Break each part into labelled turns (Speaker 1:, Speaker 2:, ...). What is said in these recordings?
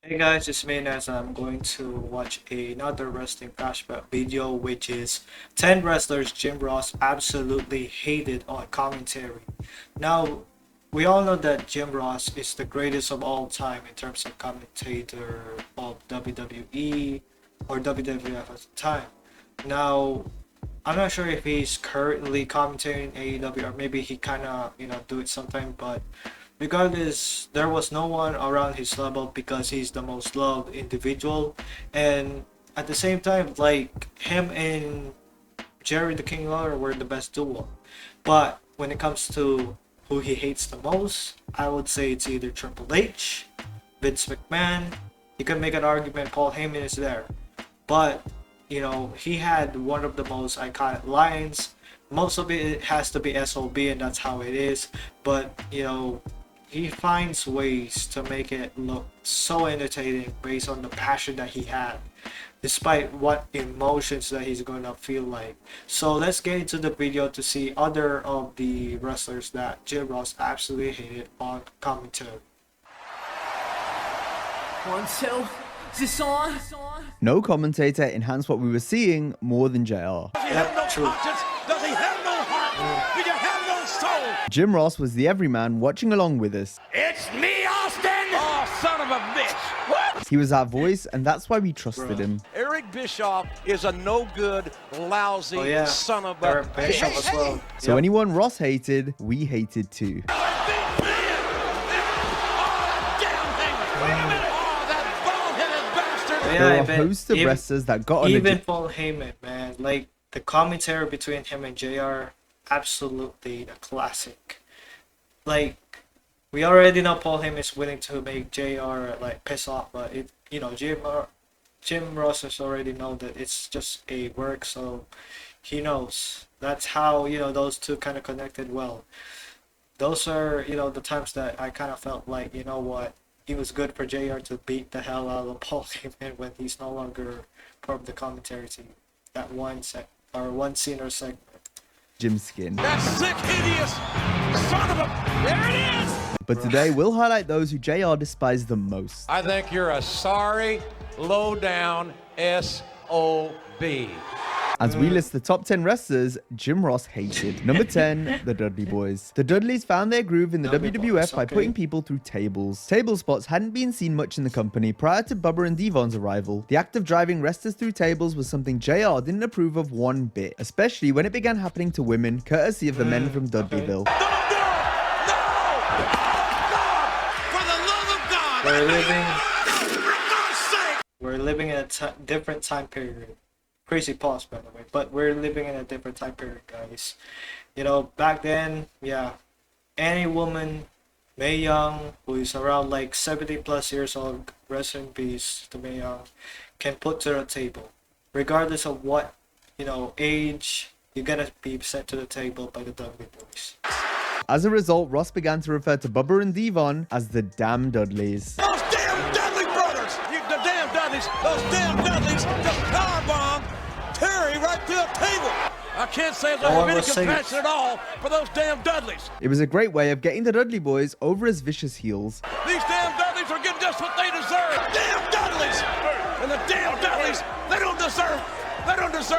Speaker 1: Hey guys, it's me Naz. I'm going to watch another wrestling flashback video, which is 10 wrestlers Jim Ross absolutely hated on commentary. Now, we all know that Jim Ross is the greatest of all time in terms of commentator of WWE or WWF at the time. Now, I'm not sure if he's currently commentating AEW or maybe he kind of, do it sometime, but regardless, there was no one around his level because he's the most loved individual. And at the same time, like him and Jerry the King Lawler were the best duo. But when it comes to who he hates the most, I would say it's either Triple H, Vince McMahon. You can make an argument Paul Heyman is there. But, he had one of the most iconic lines. Most of it has to be SOB, and that's how it is. But, he finds ways to make it look so entertaining based on the passion that he had, despite what emotions that he's gonna feel like. So let's get into the video to see other of the wrestlers that Jim Ross absolutely hated on commentary.
Speaker 2: 1, 2, is this on?
Speaker 3: No commentator enhanced what we were seeing more than JR.
Speaker 1: Yep, true.
Speaker 4: Does he have no heart? Do you have no soul?
Speaker 3: Jim Ross was the everyman watching along with us.
Speaker 4: It's me, Austin! Oh, son of a bitch! What?
Speaker 3: He was our voice, and that's why we trusted him.
Speaker 4: Eric Bischoff is a no-good, lousy
Speaker 1: Oh yeah,
Speaker 4: son of a
Speaker 1: Eric Bischoff as well.
Speaker 3: So
Speaker 1: Yep.
Speaker 3: anyone Ross hated, we hated too.
Speaker 1: Yeah,
Speaker 3: There
Speaker 1: I
Speaker 3: were a
Speaker 1: bet
Speaker 3: host of
Speaker 1: even-
Speaker 3: wrestlers that got on
Speaker 1: Even
Speaker 3: a
Speaker 1: Paul Heyman, man, like the commentary between him and JR, absolutely a classic. Like we already know Paul Heyman is willing to make JR like piss off, but Jim Ross has already know that it's just a work, so he knows. That's how those two kind of connected well. Those are the times that I kind of felt like what. He was good for JR to beat the hell out of Paul Heyman when he's no longer part of the commentary team. That one scene or segment.
Speaker 3: Jim Skin.
Speaker 4: That sick, hideous son of a... There it is!
Speaker 3: But today we'll highlight those who JR despised the most.
Speaker 4: I think you're a sorry, low-down S.O.B.
Speaker 3: As we list the top 10 wrestlers Jim Ross hated. Number 10, the Dudley Boys. The Dudleys found their groove in the
Speaker 1: Dudley
Speaker 3: WWF
Speaker 1: Boys,
Speaker 3: by
Speaker 1: okay.
Speaker 3: putting people through tables. Table spots hadn't been seen much in the company prior to Bubba and Devon's arrival. The act of driving wrestlers through tables was something JR didn't approve of one bit, especially when it began happening to women, courtesy of the men from Dudleyville.
Speaker 1: We're living in a different time period. Crazy pause, by the way, but we're living in a different time period, guys. Back then, yeah, any woman, Mae Young, who is around like 70 plus years old, rest in peace to Mae Young, can put to the table, regardless of what age. You're gonna be sent to the table by the Dudley Boys.
Speaker 3: As a result, Ross began to refer to Bubba and Devon as the damn Dudleys.
Speaker 4: Those damn Dudley brothers! The damn Dudleys! Those damn Dudleys just powerbombed Terry right through the table! I can't say that I have any compassion at all for those damn Dudleys.
Speaker 3: It was a great way of getting the Dudley Boys over as vicious heels.
Speaker 4: These damn Dudleys are getting just what they deserve. Damn Dudleys! And the damn Dudleys, they don't deserve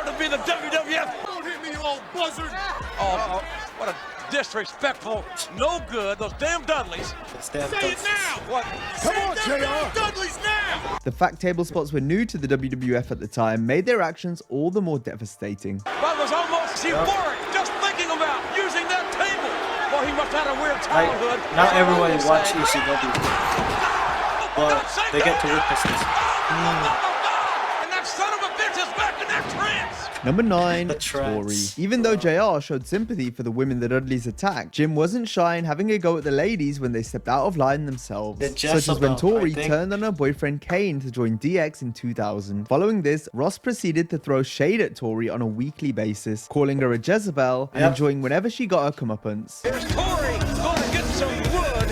Speaker 4: to be the WWF. Don't hit me, you old buzzard! Oh, what a disrespectful, no good, those damn Dudleys.
Speaker 1: Say
Speaker 4: it now! What? Come on, JR! Dudleys now!
Speaker 3: The fact table spots were new to the WWF at the time made their actions all the more devastating.
Speaker 4: Bud was almost euphoric just thinking about using that table. Well, he must have had a weird childhood.
Speaker 1: Not everybody
Speaker 4: That's
Speaker 1: watch
Speaker 4: all I'm saying.
Speaker 1: ECW, but they get to witness this.
Speaker 4: And that son of a bitch is back in that trance.
Speaker 3: Number 9,
Speaker 1: The
Speaker 3: Tori.
Speaker 1: trance.
Speaker 3: Even though JR showed sympathy for the women the Dudleys attacked, Jim wasn't shy in having a go at the ladies when they stepped out of line themselves.
Speaker 1: The
Speaker 3: Such as when
Speaker 1: Jezebel,
Speaker 3: Tori
Speaker 1: I think.
Speaker 3: turned on her boyfriend Kane to join DX in 2000. Following this, Ross proceeded to throw shade at Tori on a weekly basis, calling her a Jezebel and
Speaker 1: Yep.
Speaker 3: enjoying whenever she got her comeuppance.
Speaker 4: Here's Tori going to get some wood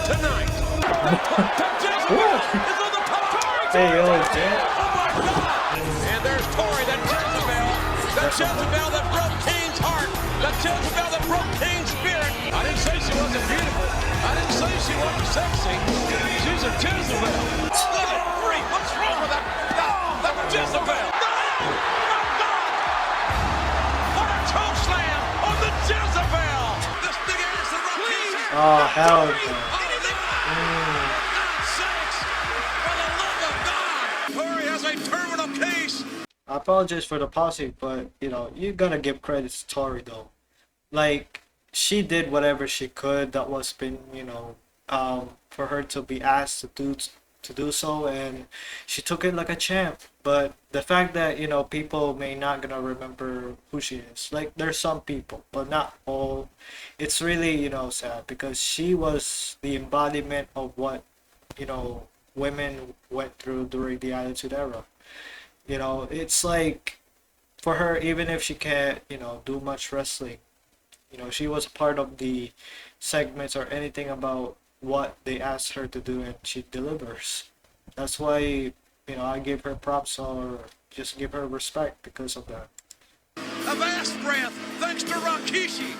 Speaker 4: tonight. That Jezebel is on the top.
Speaker 1: Hey, yo,
Speaker 4: Oh
Speaker 1: Jim.
Speaker 4: my God! And there's Tori, that Jezebel that broke Kane's heart, that Jezebel that broke Kane's spirit. I didn't say she wasn't beautiful. I didn't say she wasn't sexy. She's a Jezebel. Look at
Speaker 1: Oh, hell no.
Speaker 4: Corey has a terminal case.
Speaker 1: I apologize for the pausing, but you know, you gotta give credit to Tori though. Like, she did whatever she could that was been, you know, for her to be asked to do so, and she took it like a champ. But the fact that, you know, people may not gonna remember who she is, like there's some people, but not all. It's really, you know, sad because she was the embodiment of what, you know, women went through during the Attitude Era. You know, it's like for her, even if she can't, you know, do much wrestling, you know, she was part of the segments or anything about what they asked her to do, and she delivers. That's why, you know, I give her props or just give her respect because of that.
Speaker 4: A vast breath, thanks to Rikishi.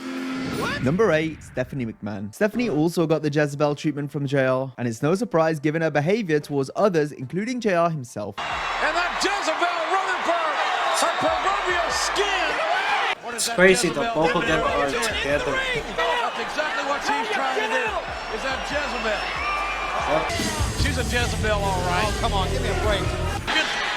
Speaker 3: Number 8, Stephanie McMahon. Stephanie also got the Jezebel treatment from JR, and it's no surprise given her behavior towards others, including JR himself.
Speaker 4: And that Jezebel running for her proverbial skin.
Speaker 1: It's crazy that both of them are together.
Speaker 4: That's exactly what she's trying to do. Is that Jezebel? She's a Jezebel, all right. Oh, come on, give me a break.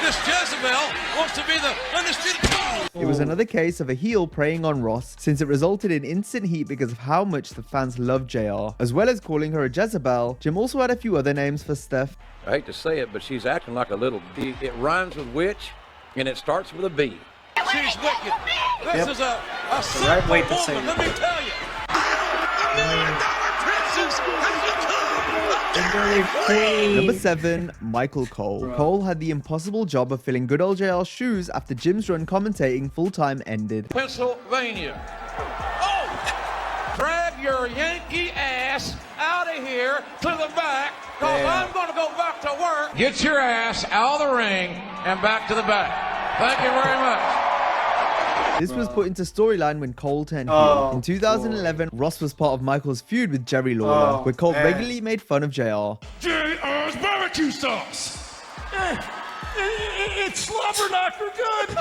Speaker 4: This Jezebel wants to be the undisputed king.
Speaker 3: It was another case of a heel preying on Ross, since it resulted in instant heat because of how much the fans loved JR. As well as calling her a Jezebel, Jim also had a few other names for Steph.
Speaker 5: I hate to say it, but she's acting like a little bee. It rhymes with witch, and it starts with a B.
Speaker 4: She's wicked. This
Speaker 1: Yep.
Speaker 4: is a
Speaker 1: the right way to say
Speaker 4: woman,
Speaker 1: it.
Speaker 4: let me tell you. $1 million princess has become
Speaker 3: Number 7, Michael Cole.
Speaker 1: Bro.
Speaker 3: Cole had the impossible job of filling good old JR's shoes after Jim's run commentating full-time ended.
Speaker 4: Pennsylvania. Oh! Drag your Yankee ass out of here to the back, because
Speaker 1: Damn.
Speaker 4: I'm going to go back to work. Get your ass out of the ring and back to the back. Thank you very much.
Speaker 3: This was put into storyline when Cole turned
Speaker 1: Oh,
Speaker 3: heel. In 2011, Ross was part of Michael's feud with Jerry Lawler,
Speaker 1: Oh,
Speaker 3: where Cole
Speaker 1: man.
Speaker 3: regularly made fun of JR.
Speaker 4: JR's barbecue sauce. It's slobber knocker good.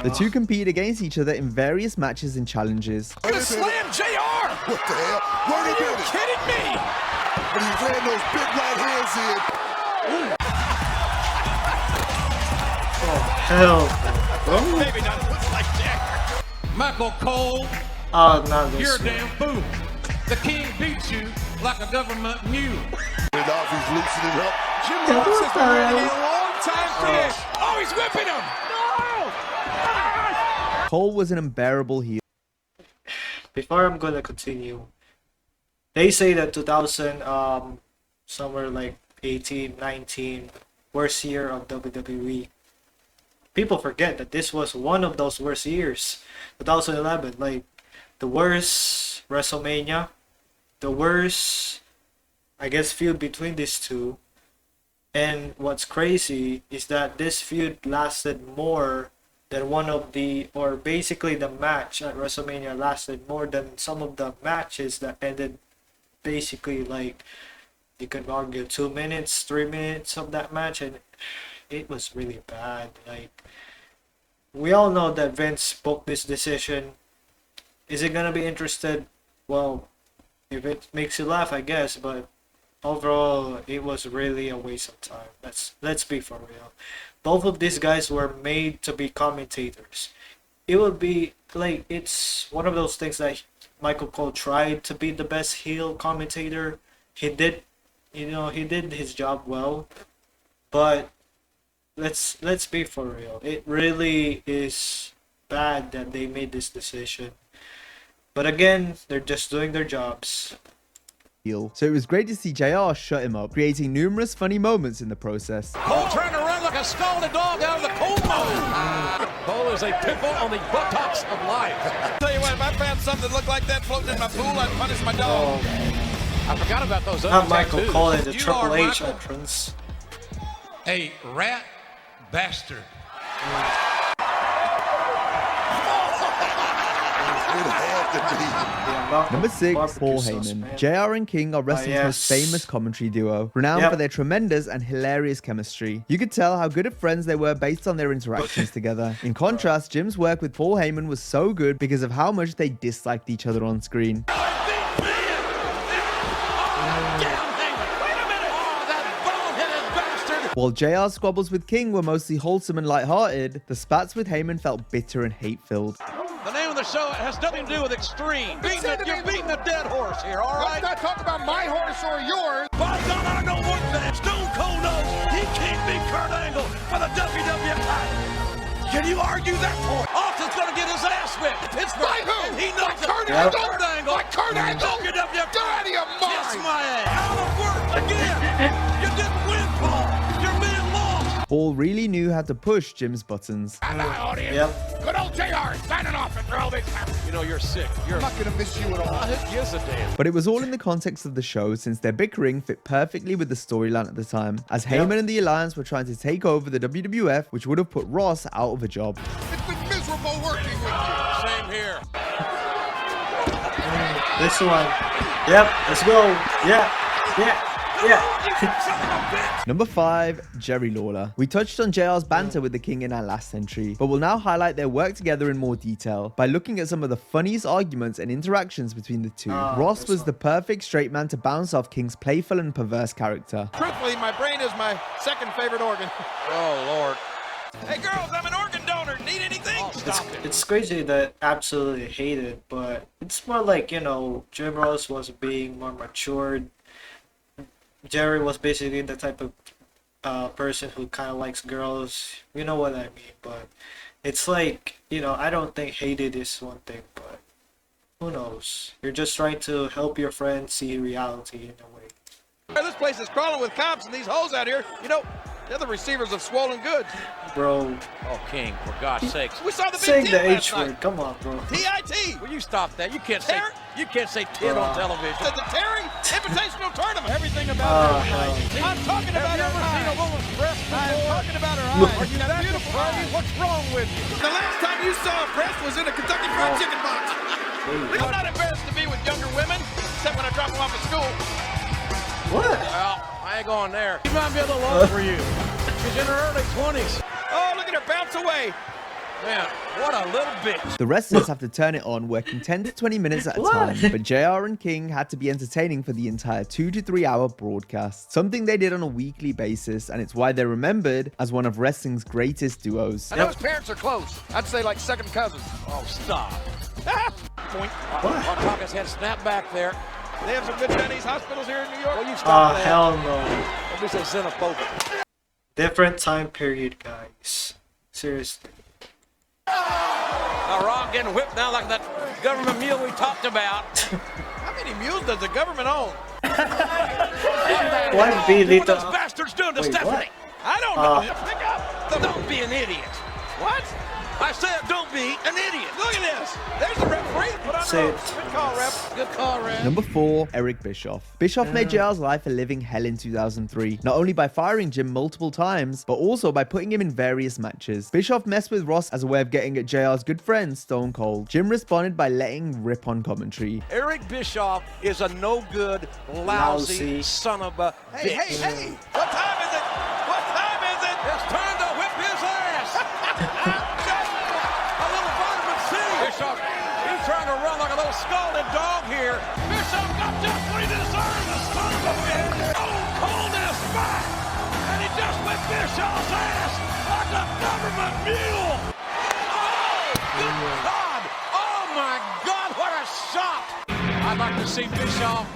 Speaker 3: The two compete against each other in various matches and challenges.
Speaker 4: Gonna slam JR.
Speaker 6: What the hell? Wait a
Speaker 4: Are you
Speaker 6: minute.
Speaker 4: kidding me?
Speaker 6: But he ran those big right hands in.
Speaker 1: Hell.
Speaker 4: Maybe not like Jack. Michael Cole,
Speaker 1: Oh, not this
Speaker 4: you're a
Speaker 1: one.
Speaker 4: damn fool. The king beats you like a government mule.
Speaker 6: And off, he's loosening up.
Speaker 4: Jim Ross has been ready a long time for this. Oh, he's whipping him. No!
Speaker 3: Cole was an unbearable heel.
Speaker 1: Before I'm gonna continue, they say that 2000, somewhere like 18, 19, worst year of WWE. People forget that this was one of those worst years. 2011, like the worst WrestleMania, the worst, I guess, feud between these two. And what's crazy is that this feud lasted more than one of the, or basically the match at WrestleMania lasted more than some of the matches that ended basically like, you could argue 2 minutes, 3 minutes of that match, and it was really bad. Like, we all know that Vince booked this decision. Is it gonna be interested? Well, if it makes you laugh, I guess, but overall, it was really a waste of time. Let's be for real. Both of these guys were made to be commentators. It would be like, it's one of those things that Michael Cole tried to be the best heel commentator. He did, he did his job well, but let's be for real. It really is bad that they made this decision. But again, they're just doing their jobs.
Speaker 3: So it was great to see JR shut him up, creating numerous funny moments in the process.
Speaker 4: Cole trying to run like a scalded dog out of the coal mine. Cole is a pimple on the buttocks of life. Tell you what, if I found something that looked like that floating in my pool, I'd punish my dog. I forgot about those other
Speaker 1: Not Michael
Speaker 4: tattoos.
Speaker 1: Cole in the
Speaker 4: You
Speaker 1: Triple
Speaker 4: are,
Speaker 1: H
Speaker 4: Michael,
Speaker 1: entrance.
Speaker 4: a rat bastard.
Speaker 6: It had to be.
Speaker 3: Number 6,
Speaker 1: Barbecue
Speaker 3: Paul
Speaker 1: sauce,
Speaker 3: Heyman.
Speaker 1: man.
Speaker 3: JR and King are wrestling's
Speaker 1: yes.
Speaker 3: most famous commentary duo, renowned
Speaker 1: Yep.
Speaker 3: for their tremendous and hilarious chemistry. You could tell how good of friends they were based on their interactions together. In contrast, Jim's work with Paul Heyman was so good because of how much they disliked each other on screen. While JR's squabbles with King were mostly wholesome and lighthearted, the spats with Heyman felt bitter and hate-filled.
Speaker 4: The name of the show has nothing to do with extreme. You're beating a dead horse here, all right?
Speaker 6: Let's not talk about my horse or yours.
Speaker 4: By God, I know one thing. Stone Cold knows he can't beat Kurt Angle for the WWF title. Can you argue that point? Austin's gonna get his ass whipped. Pittsburgh.
Speaker 6: By who?
Speaker 4: And he knows
Speaker 6: By Kurt
Speaker 4: it.
Speaker 6: Angle?
Speaker 4: Kurt Angle.
Speaker 6: By Kurt Angle?
Speaker 4: WWF.
Speaker 6: Get out of your mind.
Speaker 4: Kiss my ass. Out of work again. You didn't win, Paul. Your man lost.
Speaker 3: Paul really knew how to push Jim's buttons.
Speaker 6: And the audience.
Speaker 1: Yep.
Speaker 6: Good old JR signing off after all this.
Speaker 4: You know, you're sick.
Speaker 6: I'm not gonna miss you at all.
Speaker 4: Who gives a damn?
Speaker 3: But it was all in the context of the show, since their bickering fit perfectly with the storyline at the time, as Heyman and the Alliance were trying to take over the WWF, which would have put Ross out of a job.
Speaker 6: It's been miserable working with you.
Speaker 4: Same here.
Speaker 1: This one. Yep, let's go. Yeah.
Speaker 3: Number 5, Jerry Lawler. We touched on JR's banter with the King in our last entry, but we'll now highlight their work together in more detail by looking at some of the funniest arguments and interactions between the two. Ross was the perfect straight man to bounce off King's playful and perverse character.
Speaker 7: Truthfully, my brain is my second favorite organ.
Speaker 4: Oh, Lord.
Speaker 7: Hey, girls, I'm an organ donor. Need anything?
Speaker 1: It's crazy that absolutely hated, but it's more like, you know, Jim Ross was being more matured. Jerry was basically the type of person who kind of likes girls. You know what I mean? But it's like, you know, I don't think hated is one thing, but who knows? You're just trying to help your friend see reality in a way.
Speaker 7: This place is crawling with cops and these hoes out here. You know, they're the receivers of swollen goods.
Speaker 1: Bro,
Speaker 4: Oh, King, for God's sakes.
Speaker 7: We saw the big
Speaker 1: saying
Speaker 7: T
Speaker 1: the
Speaker 7: last
Speaker 1: H
Speaker 7: night.
Speaker 1: word, come on, bro.
Speaker 7: T-I-T.
Speaker 4: Will you stop that? You can't say tit
Speaker 1: Bro.
Speaker 4: on television.
Speaker 7: The Terry Invitational Tournament. Everything
Speaker 1: Oh,
Speaker 7: about her.
Speaker 1: hell.
Speaker 7: I'm talking about her eyes.
Speaker 4: woman's breast
Speaker 7: I'm talking about her eyes.
Speaker 4: Are you that
Speaker 7: beautiful
Speaker 4: depraved?
Speaker 7: eyes.
Speaker 4: What's wrong with you?
Speaker 7: The last time you saw a breast was in a Kentucky Fried Chicken box. I'm not embarrassed to be with younger women, except when I drop them off at school.
Speaker 1: What?
Speaker 4: Well, I ain't going there. She might be a little old for you. She's in her early 20s.
Speaker 7: Oh, look at her bounce away.
Speaker 4: Man, what a little bitch.
Speaker 3: The wrestlers have to turn it on, working 10 to 20 minutes at a time, but JR and King had to be entertaining for the entire 2 to 3 hour broadcast, something they did on a weekly basis, and it's why they're remembered as one of wrestling's greatest duos.
Speaker 7: I know his parents are close. I'd say like second cousins.
Speaker 4: Oh, stop.
Speaker 7: Point.
Speaker 4: Hawkins had snapped back there.
Speaker 7: They have some good Chinese hospitals here in New York.
Speaker 4: Will you
Speaker 1: Oh,
Speaker 4: stop that?
Speaker 1: hell no.
Speaker 4: Let me say xenophobic.
Speaker 1: Different time period, guys. Seriously.
Speaker 4: Now, Rock getting whipped now like that government mule we talked about.
Speaker 7: How many mules does the government own?
Speaker 1: What be
Speaker 4: What those
Speaker 1: Lito?
Speaker 4: bastards doing to
Speaker 1: Wait,
Speaker 4: Stephanie?
Speaker 1: what?
Speaker 7: I don't know. Pick up.
Speaker 4: Don't be an idiot.
Speaker 7: What?
Speaker 4: I said don't be an idiot.
Speaker 7: Look at this. There's the referee. Put on
Speaker 1: Say
Speaker 7: the
Speaker 1: it.
Speaker 7: ropes. Good call, ref.
Speaker 4: Good call, Red.
Speaker 3: Number 4, Eric Bischoff. Bischoff made JR's life a living hell in 2003, not only by firing Jim multiple times, but also by putting him in various matches. Bischoff messed with Ross as a way of getting at JR's good friend, Stone Cold. Jim responded by letting rip on commentary.
Speaker 4: Eric Bischoff is a no-good, lousy son of a bitch.
Speaker 7: Hey. What time is it? What time is it?
Speaker 4: It's time to whip his ass. A little vitamin C. Bischoff, he's trying to run like a little scalded dog here. Bischoff got just what he deserved, the son of a bitch. Stone Cold is back. And he just whipped Bischoff's ass like a government mule. Oh, good God. Oh, my God, what a shot. I'd like to see Bischoff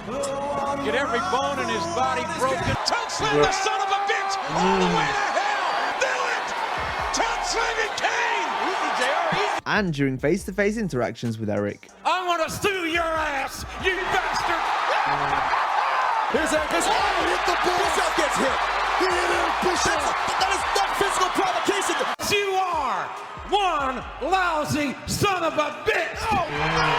Speaker 4: get every bone in his body broken. Tongue slam the son of a bitch all the way to hell. Do it. Tongue slamming Kane. Easy, JR, easy.
Speaker 3: And during face-to-face interactions with Eric.
Speaker 4: I'm going to sue your ass, you bastard.
Speaker 6: Here's Eric Bischoff. Oh, hit the bull. Bischoff gets hit. He hit Eric Bischoff. That is not physical provocation.
Speaker 4: You are one lousy son of a bitch. Oh, no.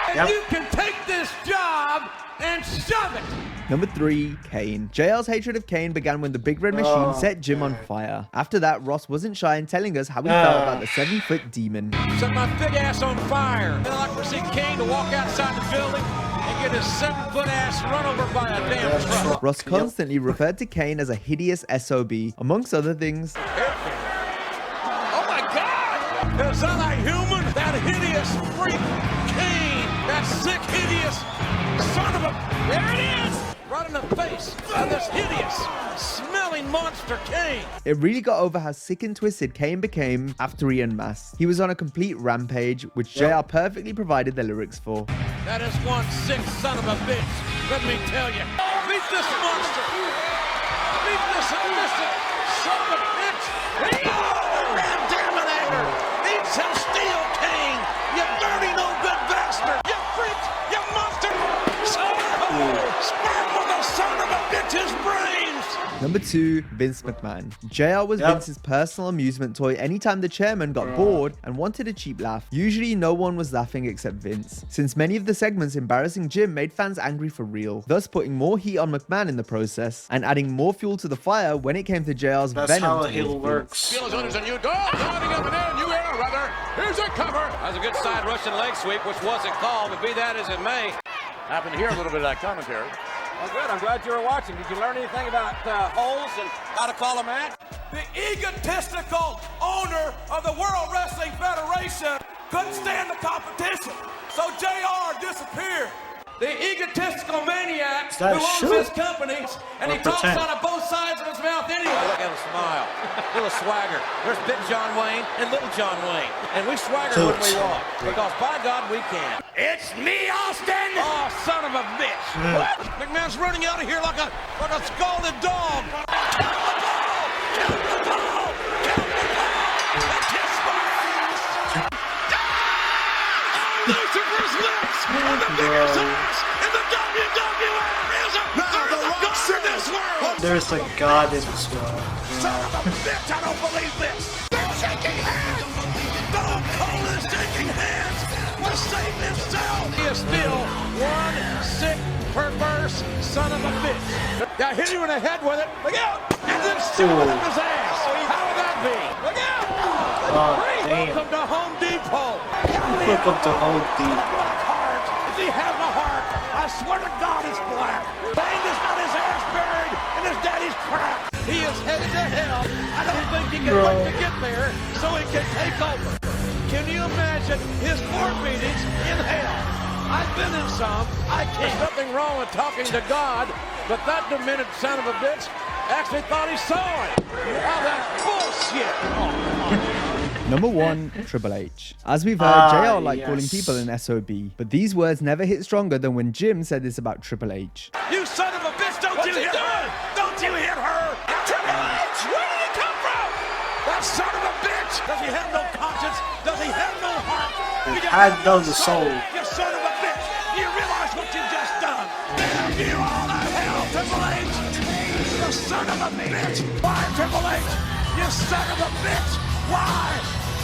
Speaker 4: And
Speaker 1: Yep.
Speaker 4: you can take this job and shove it.
Speaker 3: Number 3, Kane. JR's hatred of Kane began when the Big Red Machine set Jim on fire. After that, Ross wasn't shy in telling us how he felt about the 7-foot demon.
Speaker 4: Set my big ass on fire. And I'd like to see Kane to walk outside the building and get his 7-foot ass run over by a damn truck.
Speaker 3: Ross constantly referred to Kane as a hideous SOB, amongst other things.
Speaker 4: Oh my God! Is that a human? That hideous freak Kane! That sick, hideous son of a... There it is! Right in the face of this hideous, smelly monster Kane.
Speaker 3: It really got over how sick and twisted Kane became after he unmasked. He was on a complete rampage, which JR perfectly provided the lyrics for.
Speaker 4: That is one sick son of a bitch. Let me tell you. Beat this monster. Beat this illicit son of a bitch. Oh, damnator. Eat some steel, Kane. You dirty, no good bastard. You freak. You monster. Sperm with the son of a bitch's brains.
Speaker 3: Number 2, Vince McMahon. JR was Vince's personal amusement toy anytime the chairman got bored and wanted a cheap laugh. Usually no one was laughing except Vince, since many of the segments embarrassing Jim made fans angry for real, thus putting more heat on McMahon in the process and adding more fuel to the fire when it came to JR's
Speaker 1: That's
Speaker 3: venom
Speaker 1: how a
Speaker 3: towards
Speaker 1: heel
Speaker 3: Vince.
Speaker 1: works.
Speaker 4: Feels others and you go. Lining up and in. You air, rather. Here's a cover.
Speaker 5: That was a good side Russian leg sweep, which wasn't called, but be that as it may.
Speaker 7: Happen to hear a little bit of that commentary.
Speaker 5: Well, good. I'm glad you were watching. Did you learn anything about holes and how to call a match?
Speaker 7: The egotistical owner of the World Wrestling Federation couldn't stand the competition, so JR disappeared. The egotistical maniac
Speaker 1: that
Speaker 7: who owns
Speaker 1: shoot?
Speaker 7: this company, and he
Speaker 1: Or
Speaker 7: talks
Speaker 1: pretend?
Speaker 7: out of both sides of his mouth anyway.
Speaker 5: Look at him smile. Little swagger. There's Big John Wayne and Little John Wayne. And we swagger when we walk. Because by God, we can.
Speaker 4: It's me, Austin! Oh, son of a bitch! What? McMahon's running out of here like a scalded dog. Count the ball! Count the ball! Count the ball! And kiss my ass! Oh, Lucifer's lips! And the biggest ass in the WWF is a God in this world!
Speaker 1: There's a god in this world.
Speaker 4: Son of a bitch, I don't believe this! They're shaking hands! Don't call this shaking hands! To save himself! He is still one sick, perverse son of a bitch. Now hit him in the head with it. Look out! And then still with his ass. How would that be? Look out!
Speaker 1: Damn.
Speaker 4: Welcome to Home Depot.
Speaker 1: Welcome to Home Depot.
Speaker 4: Black heart. If he has a heart, I swear to God it's black. Bane has got his ass buried in his daddy's crap. He is headed to hell. I don't think he can wait to get there so he can take over. Can you imagine his court meetings in hell? I've been in some. I can't. There's nothing wrong with talking to God, but that demented son of a bitch actually thought he saw it. Oh, that's bullshit.
Speaker 3: Number 1, Triple H. As we've heard, JR liked calling
Speaker 1: yes.
Speaker 3: people an SOB, but these words never hit stronger than when Jim said this about Triple H.
Speaker 4: You son of a bitch, don't you hit her! Don't you hit her! Triple H, where did he come from? That son of a bitch! Does he have no conscience? Does he have no heart?
Speaker 1: He had no soul.
Speaker 4: You son of a bitch! Do you realize what you've just done? Damn you all to hell, Triple H! You son of a bitch! Why, Triple H? You son of a bitch! Why?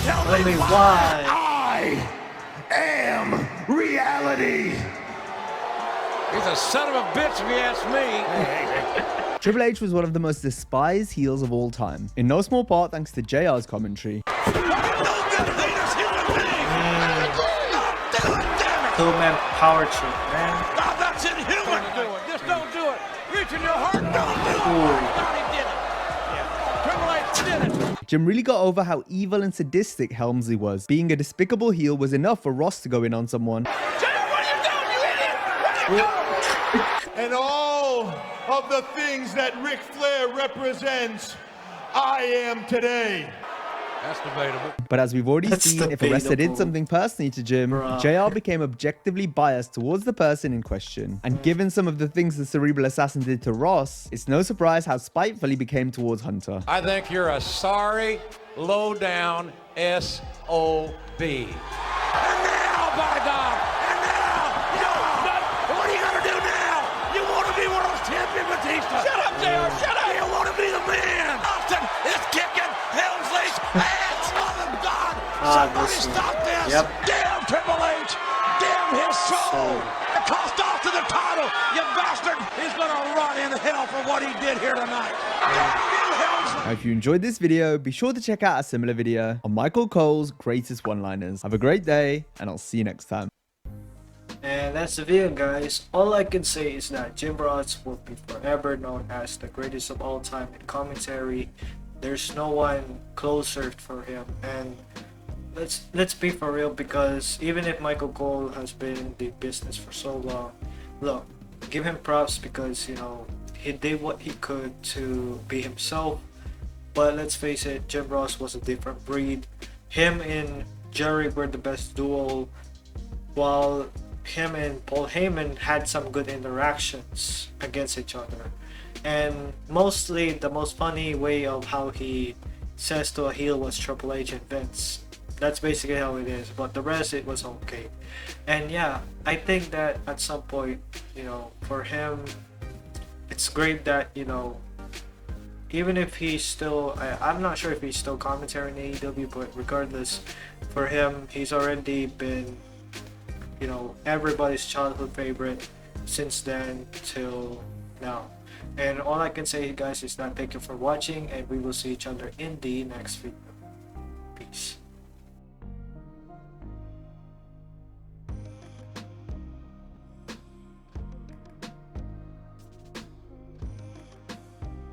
Speaker 4: Tell
Speaker 1: Tell me
Speaker 4: me
Speaker 1: why.
Speaker 4: I am reality! He's a son of a bitch if you ask me.
Speaker 3: Triple H was one of the most despised heels of all time, in no small part thanks to JR's commentary.
Speaker 1: Two-man power trip, man.
Speaker 4: God, that's inhuman. Just don't do it. Reach in your heart. Don't do it. God, he did it. Yeah. Triple H did it.
Speaker 3: Jim really got over how evil and sadistic Helmsley was. Being a despicable heel was enough for Ross to go in on someone.
Speaker 4: Jay, what are you doing, you idiot? What are you doing?
Speaker 6: And all of the things that Ric Flair represents, I am today.
Speaker 4: That's debatable.
Speaker 3: But as we've already
Speaker 1: That's
Speaker 3: seen, if a wrestler did
Speaker 1: debatable.
Speaker 3: something personally to Jim,
Speaker 1: Bruh.
Speaker 3: JR became objectively biased towards the person in question. And given some of the things the Cerebral Assassin did to Ross, it's no surprise how spiteful he became towards Hunter.
Speaker 5: I think you're a sorry, low-down S.O.B.
Speaker 4: And now, by God, and now, what are you gonna do now? You want to be world champion, Batista? Shut up, JR, shut up! You want to be the man? Austin is kicking Helmsley's ass! Mother of God! Somebody
Speaker 1: this one.
Speaker 4: stop this!
Speaker 1: Yep.
Speaker 4: Damn Triple H! Damn his soul! It cost Austin the title, you bastard! He's gonna rot in hell for what he did here tonight. Damn you, Helmsley!
Speaker 3: Now, if you enjoyed this video, be sure to check out a similar video on Michael Cole's greatest one-liners. Have a great day, and I'll see you next time.
Speaker 1: And that's the video, guys. All I can say is that Jim Ross will be forever known as the greatest of all time in commentary. There's no one closer for him, and let's be for real, because even if Michael Cole has been in the business for so long, look, give him props because, you know, he did what he could to be himself. But let's face it, Jim Ross was a different breed. Him and Jerry were the best duo, while him and Paul Heyman had some good interactions against each other. And mostly the most funny way of how he says to a heel was Triple H and Vince. That's basically how it is, but the rest it was okay. And yeah, I think that at some point, for him, it's great that, even if he's still, I'm not sure if he's still commentating in AEW, but regardless, for him, he's already been, everybody's childhood favorite since then till now. And all I can say, guys, is that thank you for watching, and we will see each other in the next video.